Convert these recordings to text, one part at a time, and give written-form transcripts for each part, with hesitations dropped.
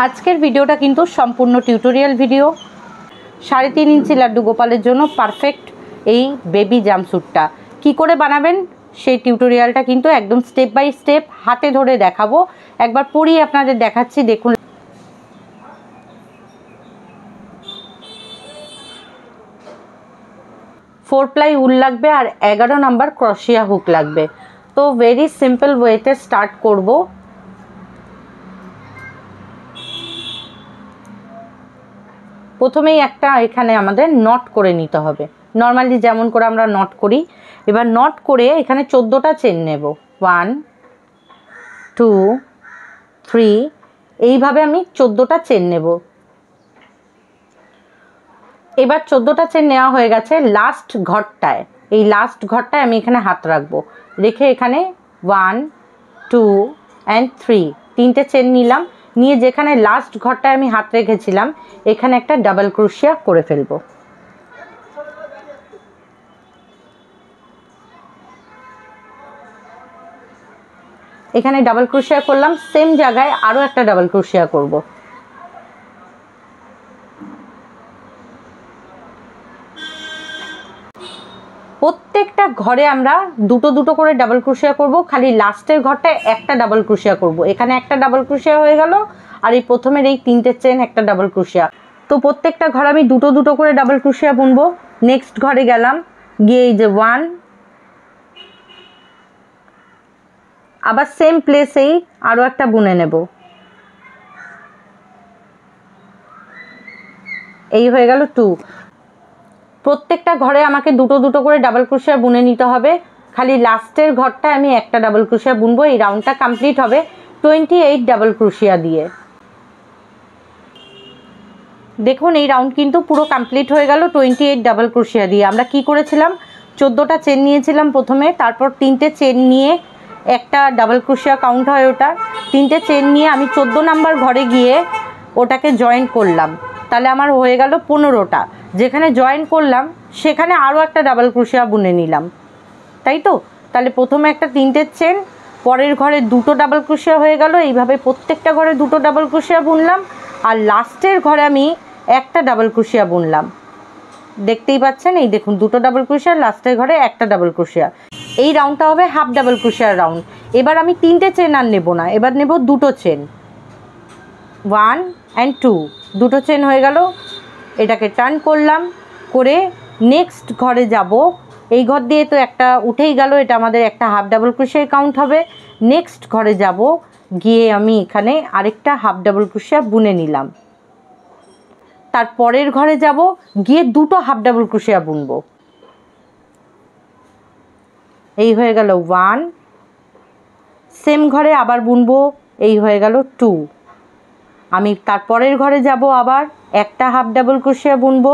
আজকের ভিডিওটা কিন্তু সম্পূর্ণ টিউটোরিয়াল ভিডিও। 3.5 ইঞ্চি লাড্ডু গোপালের জন্য পারফেক্ট এই বেবি জাম্পস্যুটটা কি করে বানাবেন সেই টিউটোরিয়ালটা কিন্তু একদম স্টেপ বাই স্টেপ হাতে ধরে দেখাবো। একবার পরিয়ে আপনাদের দেখাচ্ছি, দেখুন। 4 প্লাই উল লাগবে আর 11 নাম্বার ক্রোশিয়া হুক লাগবে। তো ভেরি সিম্পল ওয়েতে স্টার্ট করব। প্রথমেই একটা এখানে আমাদের নট করে নিতে হবে, নর্মালি যেমন করে আমরা নট করি। এবার নট করে এখানে 14টা চেন নেব। 1 2 3 এইভাবে আমি 14টা চেন নেব। এবার 14টা চেন নেওয়া হয়ে গেছে। লাস্ট ঘরটায়, এই লাস্ট ঘরটায় আমি এখানে হাত রাখবো, রেখে এখানে 1 2 and 3 তিনটে চেন নিলাম। নিয়ে যেখানে লাস্ট ঘরটায় আমি হাত রেখেছিলাম এখানে একটা ডাবল ক্রোশিয়া করে ফেলবো। এখানে ডাবল ক্রোশিয়া করলাম, সেম জায়গায় আরও একটা ডাবল ক্রোশিয়া করব। প্রত্যেকটা ঘরে আমরা দুটো দুটো করে ডাবল ক্রোশিয়া করব, খালি লাস্টের ঘরটায় একটা ডাবল ক্রোশিয়া করব। এখানে একটা ডাবল ক্রোশিয়া হয়ে গেল, আর এই প্রথমের এই তিনটে চেন একটা ডাবল ক্রোশিয়া। তো প্রত্যেকটা ঘরে আমি দুটো দুটো করে ডাবল ক্রোশিয়া বুনবো। নেক্সট ঘরে গেলাম, গিয়ে এই যে 1, আবার সেম প্লেসেই আরও একটা বুনে নেব। এই হয়ে গেল 2। প্রত্যেকটা ঘরে আমাকে দুটো দুটো করে ডাবল ক্রোশিয়া বুনে নিতে হবে, খালি লাস্টের ঘরটায় আমি একটা ডাবল ক্রোশিয়া বুনবো। এই রাউন্ডটা কমপ্লিট হবে 28 ডাবল ক্রোশিয়া দিয়ে। দেখুন এই রাউন্ড কিন্তু পুরো কমপ্লিট হয়ে গেল 28 ডাবল ক্রোশিয়া দিয়ে। আমরা কি করেছিলাম, 14টা চেন নিয়েছিলাম প্রথমে, তারপর তিনটে চেন নিয়ে একটা ডাবল ক্রোশিয়া কাউন্ট হয় ওটা। তিনটে চেন নিয়ে আমি 14 নাম্বার ঘরে গিয়ে ওটাকে জয়েন করলাম, তাহলে আমার হয়ে গেল 15টা। যেখানে জয়েন করলাম সেখানে আরও একটা ডাবল ক্রোশিয়া বুনে নিলাম, তাই তো? তাহলে প্রথমে একটা তিনটে চেন, পরের ঘরে দুটো ডাবল ক্রোশিয়া হয়ে গেল। এইভাবে প্রত্যেকটা ঘরে দুটো ডাবল ক্রোশিয়া বুনলাম, আর লাস্টের ঘরে আমি একটা ডাবল ক্রোশিয়া বুনলাম। দেখতেই পাচ্ছেন, এই দেখুন দুটো ডাবল ক্রোশিয়া, লাস্টের ঘরে একটা ডাবল ক্রোশিয়া। এই রাউন্ডটা হবে হাফ ডাবল ক্রোশিয়ার রাউন্ড। এবার আমি তিনটে চেন আর নেব না, এবার নেব দুটো চেন। 1 and 2 দুটো চেন হয়ে গেল। এটাকে টার্ন করলাম, করে নেক্সট ঘরে যাব। এই ঘর দিয়ে তো একটা উঠেই গেল, এটা আমাদের একটা হাফ ডাবল ক্রোশিয়া কাউন্ট হবে। নেক্সট ঘরে যাব, গিয়ে আমি এখানে আরেকটা হাফ ডাবল ক্রোশিয়া বুনে নিলাম। তারপরের ঘরে যাব, গিয়ে দুটো হাফ ডাবল ক্রোশিয়া বুনবো। এই হয়ে গেল 1, সেম ঘরে আবার বুনবো। এই হয়ে গেল 2। আমি তারপরের ঘরে যাব, আবার একটা হাফ ডাবল ক্রোশিয়া বুনবো।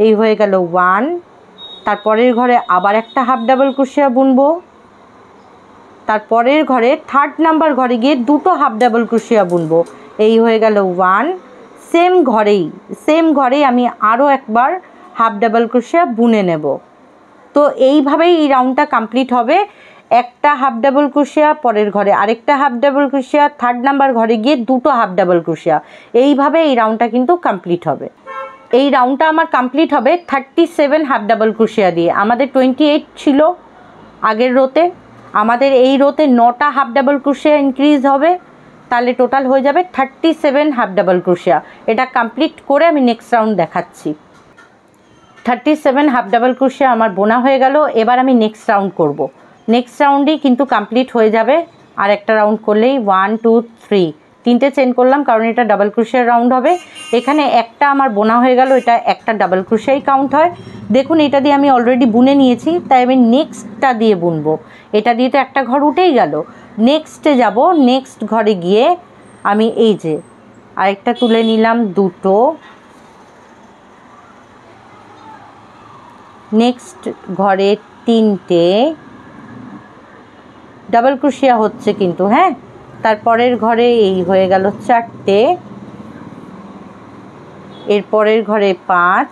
এই হয়ে গেল 1। তারপরের ঘরে আবার একটা হাফ ডাবল ক্রোশিয়া বুনবো। তারপরের ঘরে থার্ড নাম্বার ঘরে গিয়ে দুটো হাফ ডাবল ক্রোশিয়া বুনবো। এই হয়ে গেল 1। সেম ঘরেই আমি আরও একবার হাফ ডাবল ক্রোশিয়া বুনে নেব। তো এইভাবেই এই রাউন্ডটা কমপ্লিট হবে। একটা হাফ ডাবল ক্রোশিয়া, পরের ঘরে আরেকটা হাফ ডাবল ক্রোশিয়া, থার্ড নাম্বার ঘরে গিয়ে দুটো হাফ ডাবল ক্রোশিয়া। এইভাবে এই রাউন্ডটা কিন্তু কমপ্লিট হবে। এই রাউন্ডটা আমার কমপ্লিট হবে 37 হাফ ডাবল ক্রোশিয়া দিয়ে। আমাদের 28 ছিল আগের রোতে, আমাদের এই রোতে 9টা হাফ ডাবল ক্রোশিয়া ইনক্রিজ হবে, তাহলে টোটাল হয়ে যাবে 37 হাফ ডাবল ক্রোশিয়া। এটা কমপ্লিট করে আমি নেক্সট রাউন্ড দেখাচ্ছি। 37 হাফ ডাবল ক্রোশিয়া আমার বোনা হয়ে গেল। এবার আমি নেক্সট রাউন্ড করব। নেক্সট রাউন্ডেই কিন্তু কমপ্লিট হয়ে যাবে, আর একটা রাউন্ড করলেই 1 2 3 তিনটে চেন করলাম, কারণ এটা ডাবল ক্রোশিয়ার রাউন্ড হবে। এখানে একটা আমার বোনা হয়ে গেল, এটা একটা ডাবল ক্রোশিয়াই কাউন্ট হয়। দেখুন এটা দিয়ে আমি অলরেডি বুনে নিয়েছি, তাই আমি নেক্সটটা দিয়ে বুনবো। এটা দিয়ে তো একটা ঘর উঠেই গেল। নেক্সটে যাব, নেক্সট ঘরে গিয়ে আমি এই যে আরেকটা তুলে নিলাম, দুটো। নেক্সট ঘরে তিনটে ডাবল ক্রোশিয়া হচ্ছে কিন্তু, হ্যাঁ। তারপরের ঘরে এই হয়ে গেল 4টে, এরপরের ঘরে 5,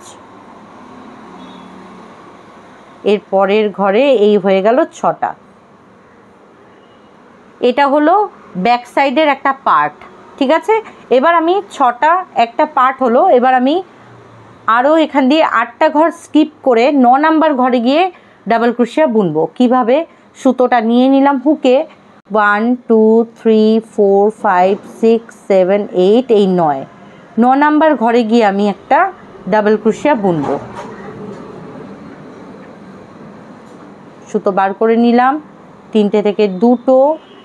এরপরের ঘরে এই হয়ে গেল 6টা। এটা হলো ব্যাক সাইডের একটা পার্ট। ঠিক আছে। এবার আমি 6টা একটা পার্ট হলো, এবার আমি আরও এখান দিয়ে 8টা ঘর স্কিপ করে 9 নাম্বার ঘরে গিয়ে ডাবল ক্রোশিয়া বুনবো। কিভাবে, সুতোটা নিয়ে নিলাম হুকে, 1 2 3 4 5 6 7 8 এই 9 নাম্বার ঘরে গিয়ে আমি একটা ডাবল ক্রোশিয়া বুনবো। সুতো বার করে নিলাম, 3টে থেকে 2টো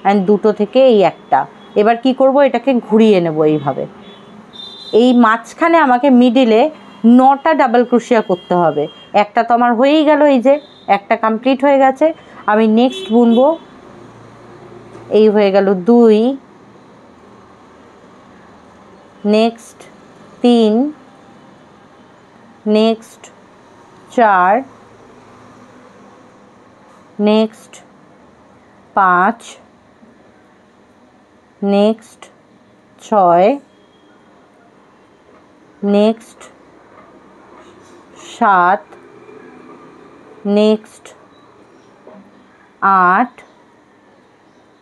অ্যান্ড 2টো থেকে এই একটা। এবার কি করব, এটাকে ঘুরিয়ে নেব এইভাবে। এই মাঝখানে আমাকে মিডিলে 9টা ডাবল ক্রোশিয়া করতে হবে। একটা তো আমার হয়েই গেল, এই যে একটা কমপ্লিট হয়ে গেছে। আমি নেক্সট বুনবো, এই হয়ে গেল 2, next 3, next 4, next 5, next 6, next 7, next 8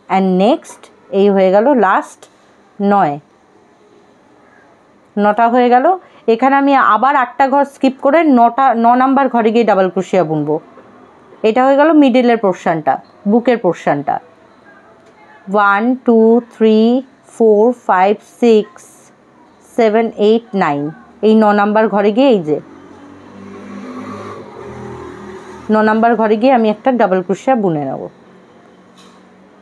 and next এই হয়ে গেল লাস্ট 9টা হয়ে গেল। এখানে আমি আবার 8টা ঘর স্কিপ করে 9 নাম্বার ঘরে গিয়ে ডাবল ক্রোশিয়া বুনবো। এটা হয়ে গেল মিডিলের পোর্শনটা, বুকের পোর্শনটা। 1 2 3 4 5 6 7 8 9 এই 9 নাম্বার ঘরে গিয়ে, এই যে 9 নাম্বার ঘরে গিয়ে আমি একটা ডাবল ক্রোশিয়া বুনে নেব।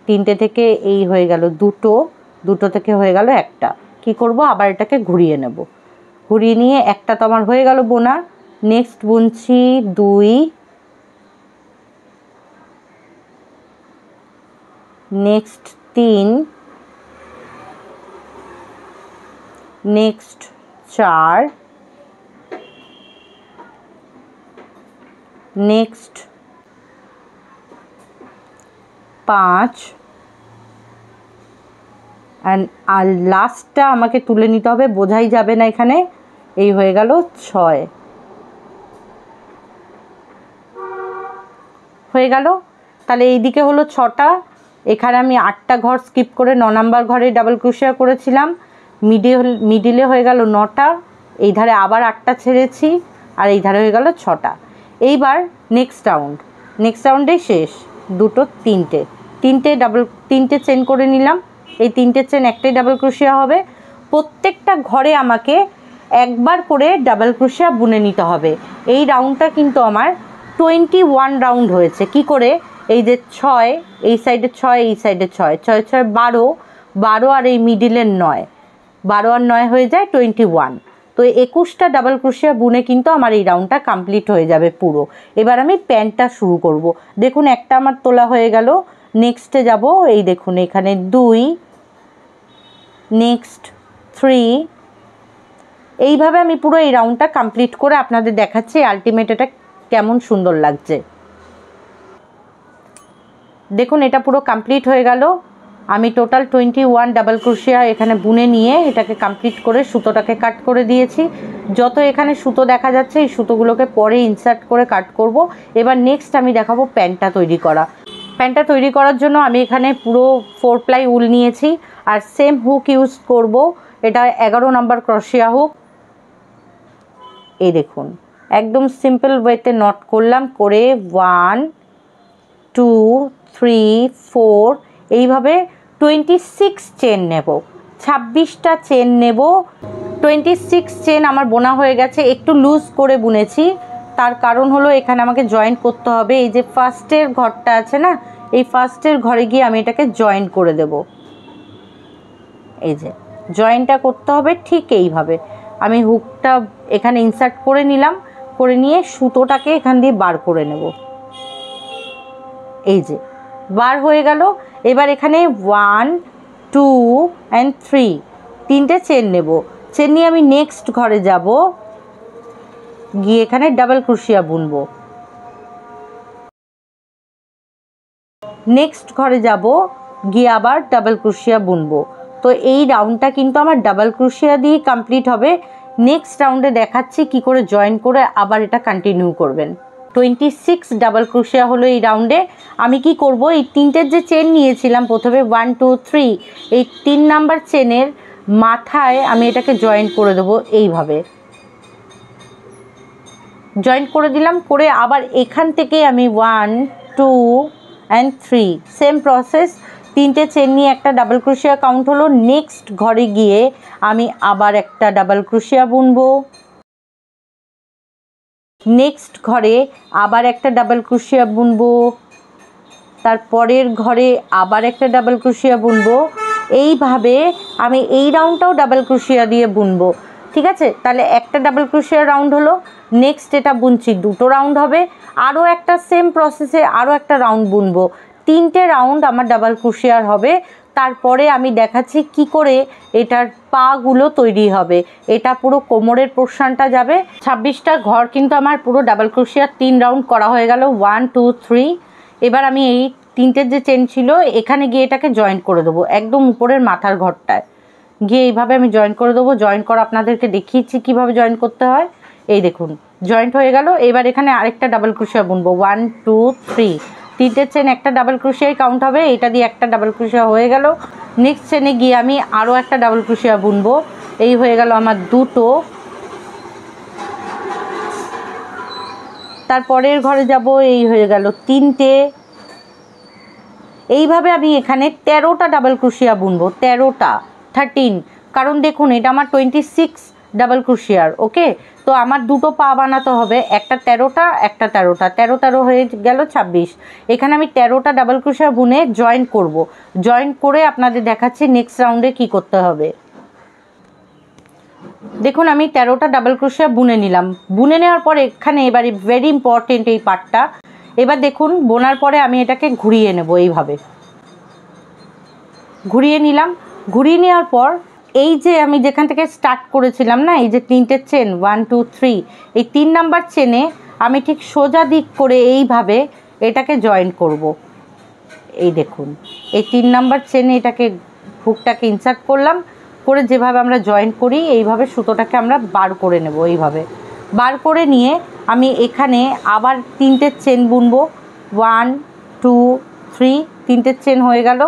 3টে থেকে এই হয়ে গেল 2টো থেকে হয়ে গেল একটা। কি করব, আবার এটাকে ঘুরিয়ে নেব। ঘুরিয়ে নিয়ে একটা তো আমার হয়ে গেল বোনা। নেক্সট বুনছি 2, নেক্সট 3, নেক্সট 4, নেক্সট 5 আর লাস্টটা আমাকে তুলে নিতে হবে, বোঝাই যাবে না এখানে। এই হয়ে গেল 6 হয়ে গেল। তাহলে এই দিকে হলো 6টা, এখানে আমি 8টা ঘর স্কিপ করে 9 নাম্বার ঘরে ডাবল ক্রোশিয়া করেছিলাম। মিডিলে হয়ে গেল 9টা, এই ধারে আবার 8টা ছেড়েছি, আর এই ধারে হয়ে গেল 6টা। এইবার নেক্সট রাউন্ডে শেষ, 2টো 3টে চেন করে নিলাম। এই 3টে চেন একটাই ডাবল ক্রোশিয়া হবে। প্রত্যেকটা ঘরে আমাকে একবার করে ডাবল ক্রোশিয়া বুনে নিতে হবে। এই রাউন্ডটা কিন্তু আমার 21 রাউন্ড হয়েছে। কি করে, এই যে 6, এই সাইডে 6, এই সাইডে 6, 6 6 12 আর এই মিডিলের 9, 12 আর 9 হয়ে যায় 21। তো 21টা ডাবল ক্রোশিয়া বুনে কিন্তু আমার এই রাউন্ডটা কমপ্লিট হয়ে যাবে পুরো। এবার আমি প্যান্টটা শুরু করব। দেখুন একটা আমার তোলা হয়ে গেল। নেক্সটে যাব, এই দেখুন এখানে 2, নেক্সট 3, এইভাবে আমি পুরো এই রাউন্ডটা কমপ্লিট করে আপনাদের দেখাচ্ছি আলটিমেট এটা কেমন সুন্দর লাগছে। দেখুন এটা পুরো কমপ্লিট হয়ে গেল। আমি টোটাল 21 ডাবল ক্রোশিয়া এখানে বুনে নিয়ে এটাকে কমপ্লিট করে সুতোটাকে কাট করে দিয়েছি। যত এখানে সুতো দেখা যাচ্ছে এই সুতোগুলোকে পরে ইনসার্ট করে কাট করব। এবার নেক্সট আমি দেখাবো প্যান্টটা তৈরি করা। প্যান্টটা তৈরি করার জন্য আমি এখানে পুরো 4 প্লাই উল নিয়েছি আর সেম হুক ইউজ করব। এটা 11 নাম্বার ক্রোশিয়া হুক। এই দেখুন একদম সিম্পল ওয়েতে নট করলাম, করে 1 2 3 4 এইভাবে 26 চেন নেব, 26টা চেন নেব। 26 চেন আমার বোনা হয়ে গেছে। একটু লুজ করে বুনেছি, তার কারণ হলো এখানে আমাকে জয়েন্ট করতে হবে। এই যে ফার্স্টের ঘরটা আছে না, এই ফার্স্টের ঘরে গিয়ে আমি এটাকে জয়েন্ট করে দেব। এই যে জয়েন্টটা করতে হবে ঠিক এইভাবে। আমি হুকটা এখানে ইনসার্ট করে নিলাম, করে নিয়ে সুতোটাকে এখান দিয়ে বার করে নেব। এই যে বার হয়ে গেল। এবার এখানে 1 2 অ্যান্ড 3 তিনটে চেন নেব। চেন নিয়ে আমি নেক্সট ঘরে যাব, গিয়ে এখানে ডাবল ক্রোশিয়া বুনবো। নেক্সট ঘরে যাব, গিয়ে আবার ডাবল ক্রোশিয়া বুনবো। তো এই রাউন্ডটা কিন্তু আমার ডাবল ক্রোশিয়া দিয়ে কমপ্লিট হবে। নেক্সট রাউন্ডে দেখাচ্ছি কি করে জয়েন করে আবার এটা কন্টিনিউ করবেন। 26 ডাবল ক্রোশিয়া হলো এই রাউন্ডে। আমি কি করব, এই তিনটের যে চেন নিয়েছিলাম প্রথমে 1 2 3, এই 3 নাম্বার চেনের মাথায় আমি এটাকে জয়েন করে দেবো এইভাবে, জয়েন করে দিলাম। করে আবার এখান থেকে আমি 1 2 and 3 সেম প্রসেস, 3টে চেন নিয়ে একটা ডাবল ক্রোশিয়া কাউন্ট হলো। নেক্সট ঘরে গিয়ে আমি আবার একটা ডাবল ক্রোশিয়া বুনবো, নেক্সট ঘরে আবার একটা ডাবল ক্রোশিয়া বুনবো, তারপরের ঘরে আবার একটা ডাবল ক্রোশিয়া বুনবো। এইভাবে আমি এই রাউন্ডটাও ডাবল ক্রোশিয়া দিয়ে বুনবো। ঠিক আছে, তাহলে একটা ডাবল ক্রোশিয়া রাউন্ড হলো। নেক্সট এটা বুনছি, দুটো রাউন্ড হবে। আরও একটা সেম প্রসেসে আরও একটা রাউন্ড বুনবো, 3টে রাউন্ড আমার ডাবল ক্রোশিয়ার হবে। তারপরে আমি দেখাচ্ছি কি করে এটার পাগুলো তৈরি হবে। এটা পুরো কোমরের পোর্শনটা যাবে। 26টা ঘর কিন্তু আমার পুরো ডাবল ক্রোশিয়ার 3 রাউন্ড করা হয়ে গেল, 1 2 3। এবার আমি এই 3টের যে চেন ছিল এখানে গিয়ে এটাকে জয়েন করে দেবো, একদম উপরের মাথার ঘরটায় গিয়ে এইভাবে আমি জয়েন করে দেবো। জয়েন করা আপনাদেরকে দেখিয়েছি কীভাবে জয়েন করতে হয়। এই দেখুন জয়েন্ট হয়ে গেল। এবার এখানে আরেকটা ডাবল ক্রোশিয়া বুনবো, 1 2 3, 3টের চেন একটা ডাবল ক্রোশিয়াই কাউন্ট হবে। এটা দিয়ে একটা ডাবল ক্রোশিয়া হয়ে গেল। নেক্সট চেনে গিয়ে আমি আরও একটা ডাবল ক্রোশিয়া বুনবো, এই হয়ে গেল আমার দুটো। তারপরের ঘরে যাব, এই হয়ে গেল 3টে। এইভাবে আমি এখানে 13টা ডাবল ক্রোশিয়া বুনবো, 13টা 13, কারণ দেখুন এটা আমার 26 ডাবল ক্রোশিয়ার। ওকে, তো আমার দুটো পা বানাতে হবে, একটা 13টা একটা 13টা, 13 13 হয়ে গেল 26। এখানে আমি 13টা ডাবল ক্রোশিয়া বুনে জয়েন করব। জয়েন করে আপনাদের দেখাচ্ছি নেক্সট রাউন্ডে কি করতে হবে। দেখুন আমি 13টা ডাবল ক্রোশিয়া বুনে নিলাম। বুনে নেওয়ার পরে এখানে এবারে ভেরি ইম্পর্টেন্ট এই পার্টটা। এবার দেখুন বোনার পরে আমি এটাকে ঘুরিয়ে নেব, এইভাবে ঘুরিয়ে নিলাম। ঘুরিয়ে নেওয়ার পর এই যে আমি যেখান থেকে স্টার্ট করেছিলাম না, এই যে 3টে চেন 1 2 3, এই 3 নাম্বার চেনে আমি ঠিক সোজা দিক করে এইভাবে এটাকে জয়েন করব। এই দেখুন এই 3 নাম্বার চেনে এটাকে হুকটাকে ইনসার্ট করলাম, করে যেভাবে আমরা জয়েন করি এইভাবে সুতোটাকে আমরা বার করে নেব। এইভাবে বার করে নিয়ে আমি এখানে আবার 3টে চেন বুনবো, 1 2 3, 3টে চেন হয়ে গেল।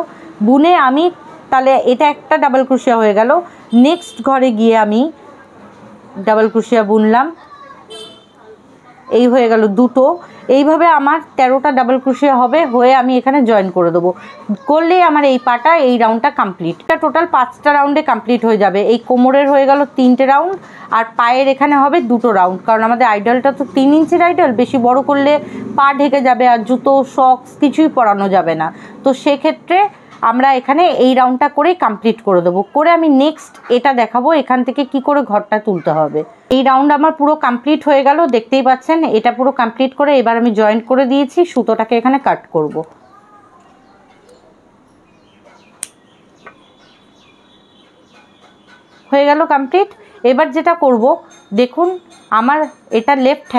বুনে আমি তাহলে এটা একটা ডাবল ক্রোশিয়া হয়ে গেল। নেক্সট ঘরে গিয়ে আমি ডাবল ক্রোশিয়া বুনলাম, এই হয়ে গেল দুটো। এইভাবে আমার 13টা ডাবল ক্রোশিয়া হবে, হয়ে আমি এখানে জয়েন করে দেবো। করলেই আমার এই পাটা এই রাউন্ডটা কমপ্লিট। এটা টোটাল 5টা রাউন্ডে কমপ্লিট হয়ে যাবে। এই কোমরের হয়ে গেল 3টে রাউন্ড, আর পায়ের এখানে হবে 2টো রাউন্ড, কারণ আমাদের আইডলটা তো 3 ইঞ্চির আইডল, বেশি বড় করলে পা ঢেকে যাবে আর জুতো সক্স কিছুই পরানো যাবে না। তো সেক্ষেত্রে আমরা এখানে এই রাউন্ডটা করেই কমপ্লিট করে দেবো। করে আমি নেক্সট এটা দেখাবো এখান থেকে কি করে ঘরটা তুলতে হবে। এই রাউন্ড আমার পুরো কমপ্লিট হয়ে গেল, দেখতেই পাচ্ছেন এটা পুরো কমপ্লিট করে এবার আমি জয়েন্ট করে দিয়েছি। সুতোটাকে এখানে কাট করব। হয়ে গেল কমপ্লিট। এবার যেটা করব দেখুন আমার এটা লেফট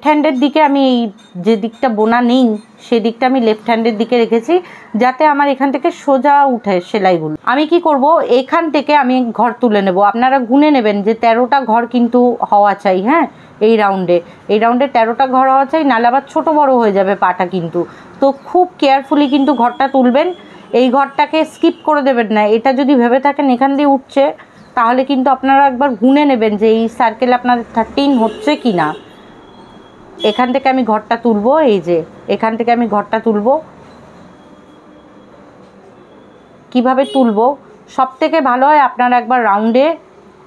হ্যান্ডের দিকে আমি এই যে দিকটা বোনা নেই সেদিকটা আমি লেফট হ্যান্ডের দিকে রেখেছি, যাতে আমার এখান থেকে সোজা উঠে সেলাইগুলো। আমি কি করব এখান থেকে আমি ঘর তুলে নেব। আপনারা গুনে নেবেন যে 13টা ঘর কিন্তু হওয়া চাই। হ্যাঁ, এই রাউন্ডে 13টা ঘর হওয়া চাই, নাহলে আবার ছোটো বড় হয়ে যাবে পাটা কিন্তু। তো খুব কেয়ারফুলি কিন্তু ঘরটা তুলবেন, এই ঘরটাকে স্কিপ করে দেবেন না। এটা যদি ভেবে থাকেন এখান দিয়ে উঠছে, তাহলে কিন্তু আপনারা একবার গুনে নেবেন যে এই সার্কেল আপনাদের 13 হচ্ছে কি না। এখান থেকে আমি ঘরটা তুলবো, এই যে এখান থেকে আমি ঘরটা তুলবো। কিভাবে তুলবো সব থেকে ভালো হয় আপনারা একবার রাউন্ডে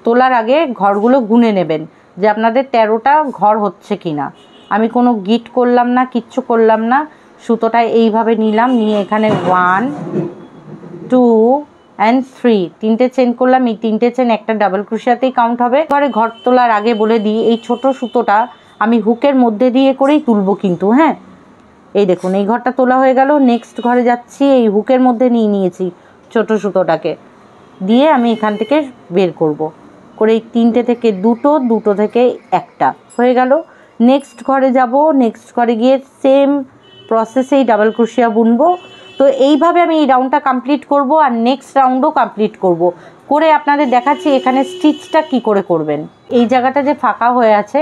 তোলার আগে ঘরগুলো গুনে নেবেন যে আপনাদের 13টা ঘর হচ্ছে কি না। আমি কোনো গিট করলাম না, কিচ্ছু করলাম না, সুতোটা এইভাবে নিলাম, নিয়ে এখানে 1 2 and 3 3টে চেন করলাম। এই 3টে চেন একটা ডাবল ক্রোশিয়াতেই কাউন্ট হবে। এবারে ঘর তোলার আগে বলে দিই এই ছোট সুতোটা আমি হুকের মধ্যে দিয়ে করেই তুলবো কিন্তু। হ্যাঁ, এই দেখুন এই ঘরটা তোলা হয়ে গেল। নেক্সট ঘরে যাচ্ছি, এই হুকের মধ্যে নিয়ে নিয়েছি ছোট সুতোটাকে, দিয়ে আমি এখান থেকে বের করব। করে এই 3টে থেকে দুটো থেকে একটা হয়ে গেল। নেক্সট ঘরে যাব, নেক্সট ঘরে গিয়ে সেম প্রসেসেই ডাবল ক্রোশিয়া বুনবো। তো এইভাবে আমি এই রাউন্ডটা কমপ্লিট করব আর নেক্সট রাউন্ডও কমপ্লিট করব। করে আপনাদের দেখাচ্ছি এখানে স্টিচটা কি করে করবেন। এই জায়গাটা যে ফাঁকা হয়ে আছে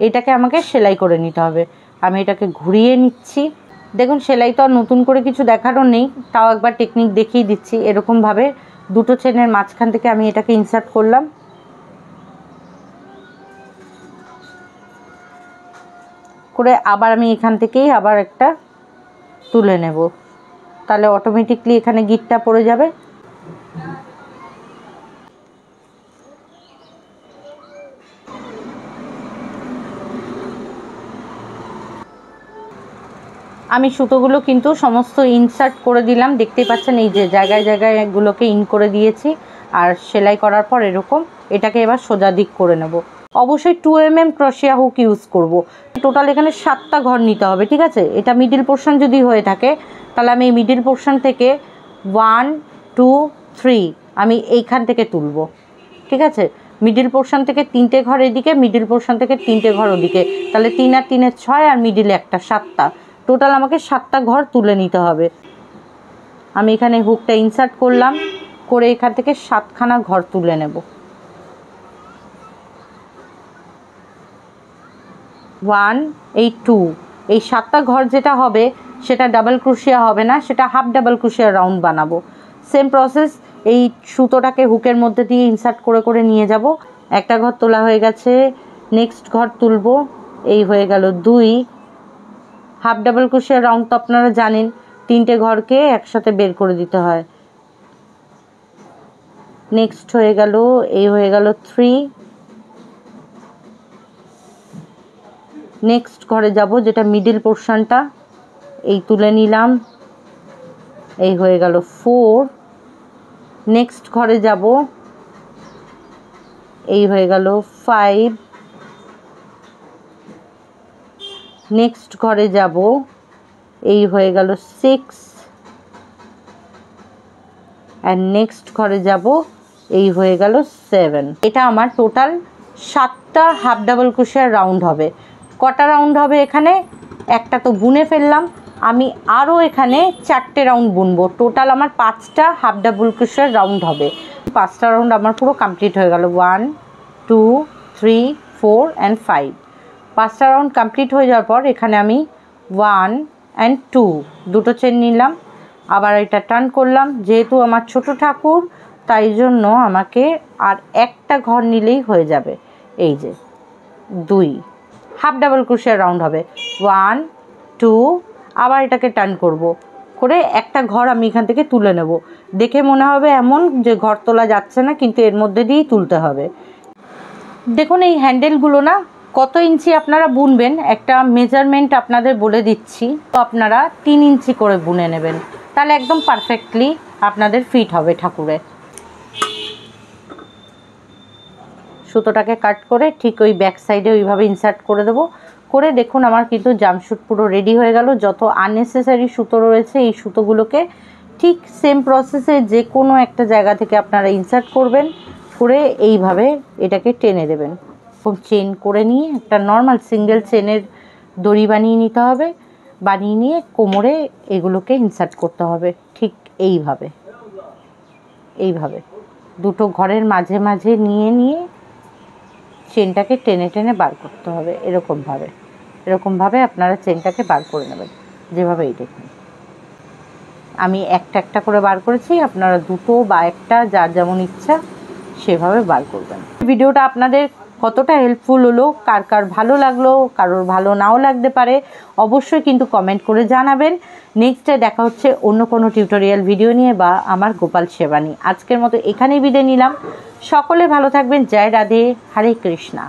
এটাকে আমাকে সেলাই করে নিতে হবে। আমি এটাকে ঘুরিয়ে নিচ্ছি। দেখুন সেলাই তো আর নতুন করে কিছু দেখারও নেই, তাও একবার টেকনিক দেখিয়ে দিচ্ছি। এরকমভাবে দুটো চেনের মাঝখান থেকে আমি এটাকে ইনসার্ট করলাম, করে আবার আমি এখান থেকেই আবার একটা তুলে নেব, তাহলে অটোমেটিকলি এখানে গিঁটটা পড়ে যাবে। আমি সুতোগুলো কিন্তু সমস্ত ইনসার্ট করে দিলাম, দেখতেই পাচ্ছেন এই যে জায়গায় জায়গায় এগুলোকে ইন করে দিয়েছি। আর সেলাই করার পর এরকম এটাকে এবার সোজা দিক করে নেব। অবশ্যই 2 mm ক্রোশিয়া হুক ইউজ করব। টোটাল এখানে 7টা ঘর নিতে হবে, ঠিক আছে। এটা মিডিল পোর্শন যদি হয়ে থাকে তাহলে আমি এই মিডিল পোর্শন থেকে 1 2 3 আমি এইখান থেকে তুলব, ঠিক আছে। মিডিল পোর্শন থেকে 3টে ঘর এদিকে, মিডিল পোর্শন থেকে 3টে ঘর ওদিকে, তাহলে 3 আর 3 6 আর মিডিলে একটা, 7টা। টোটাল আমাকে 7টা ঘর তুলে নিতে হবে। আমি এখানে হুকটা ইনসার্ট করলাম, করে এখান থেকে 7খানা ঘর তুলে নেব। 1 এই 2 এই 7টা ঘর যেটা হবে সেটা ডাবল ক্রোশিয়া হবে না, সেটা হাফ ডাবল ক্রোশিয়া রাউন্ড বানাবো। সেম প্রসেস, এই সুতোটাকে হুকের মধ্যে দিয়ে ইনসার্ট করে করে নিয়ে যাব। একটা ঘর তোলা হয়ে গেছে, নেক্সট ঘর তুলব। এই হয়ে গেল 2। হাফ ডাবল ক্রোশিয়া রাউন্ড তো আপনারা জানেন, 3টে ঘরকে একসাথে বের করে দিতে হয়। নেক্সট হয়ে গেল, এই হয়ে গেল 3। নেক্সট ঘরে যাব যেটা মিডিল পোর্শনটা, এই তুলে নিলাম, এই হয়ে গেল 4। নেক্সট ঘরে যাব, এই হয়ে গেল 5। নেক্সট ঘরে যাব, এই হয়ে গেল 6। আর নেক্সট ঘরে যাব, এই হয়ে গেল 7। এটা আমার টোটাল 7টা হাফ ডাবল ক্রোশিয়া রাউন্ড হবে। কটা রাউন্ড হবে এখানে? একটা তো বুনে ফেললাম, আমি আরও এখানে 4টে রাউন্ড বুনবো। টোটাল আমার 5টা হাফ ডাবল ক্রোশিয়া রাউন্ড হবে। 5টা রাউন্ড আমার পুরো কমপ্লিট হয়ে গেল। 1 2 3 4 অ্যান্ড 5। 5টা রাউন্ড কমপ্লিট হয়ে যাওয়ার পর এখানে আমি 1 অ্যান্ড 2 দুটো চেন নিলাম, আবার এটা টার্ন করলাম। যেহেতু আমার ছোট ঠাকুর তাই জন্য আমাকে আর একটা ঘর নিলেই হয়ে যাবে। এই যে 2 হাফ ডাবল ক্রোশিয়া রাউন্ড হবে। 1 2 আবার এটাকে টার্ন করব, করে একটা ঘর আমি এখান থেকে তুলে নেব। দেখে মনে হবে এমন যে ঘর তোলা যাচ্ছে না, কিন্তু এর মধ্যে দিয়েই তুলতে হবে। দেখুন এই হ্যান্ডেলগুলো না কত ইঞ্চি আপনারা বুনবেন একটা মেজারমেন্ট আপনাদের বলে দিচ্ছি। তো আপনারা 3 ইঞ্চি করে বুনে নেবেন, তাহলে একদম পারফেক্টলি আপনাদের ফিট হবে ঠাকুরে। সুতোটাকে কাট করে ঠিক ওই ব্যাক সাইডে ওইভাবে ইনসার্ট করে দেবো। করে দেখুন আমার কিন্তু জাম্পস্যুট পুরো রেডি হয়ে গেল। যত আননেসেসারি সুতো রয়েছে এই সুতোগুলোকে ঠিক সেম প্রসেসে যে কোনো একটা জায়গা থেকে আপনারা ইনসার্ট করবেন, করে এইভাবে এটাকে টেনে দেবেন। চেন করে নিয়ে একটা নর্মাল সিঙ্গেল চেনের দড়ি বানিয়ে নিতে হবে। বানিয়ে নিয়ে কোমরে এগুলোকে ইনসার্ট করতে হবে ঠিক এইভাবে। এইভাবে দুটো ঘরের মাঝে মাঝে নিয়ে নিয়ে চেনটাকে টেনে টেনে বার করতে হবে। এরকমভাবে আপনারা চেনটাকে বার করে নেবেন, যেভাবে এই দেখুন আমি একটা একটা করে বার করেছি। আপনারা দুটো বা একটা যার যেমন ইচ্ছা সেভাবে বার করবেন। ভিডিওটা আপনাদের কতটা হেল্পফুল হলো, কার কার ভালো লাগলো, কারোর ভালো নাও লাগতে পারে, অবশ্যই কিন্তু কমেন্ট করে জানাবেন। নেক্সটে দেখা হচ্ছে অন্য কোনো টিউটোরিয়াল ভিডিও নিয়ে বা আমার গোপাল সেবা নিয়ে। আজকের মতো এখানেই বিদায় নিলাম। সকলে ভালো থাকবেন। জয় রাধে, হরে কৃষ্ণা।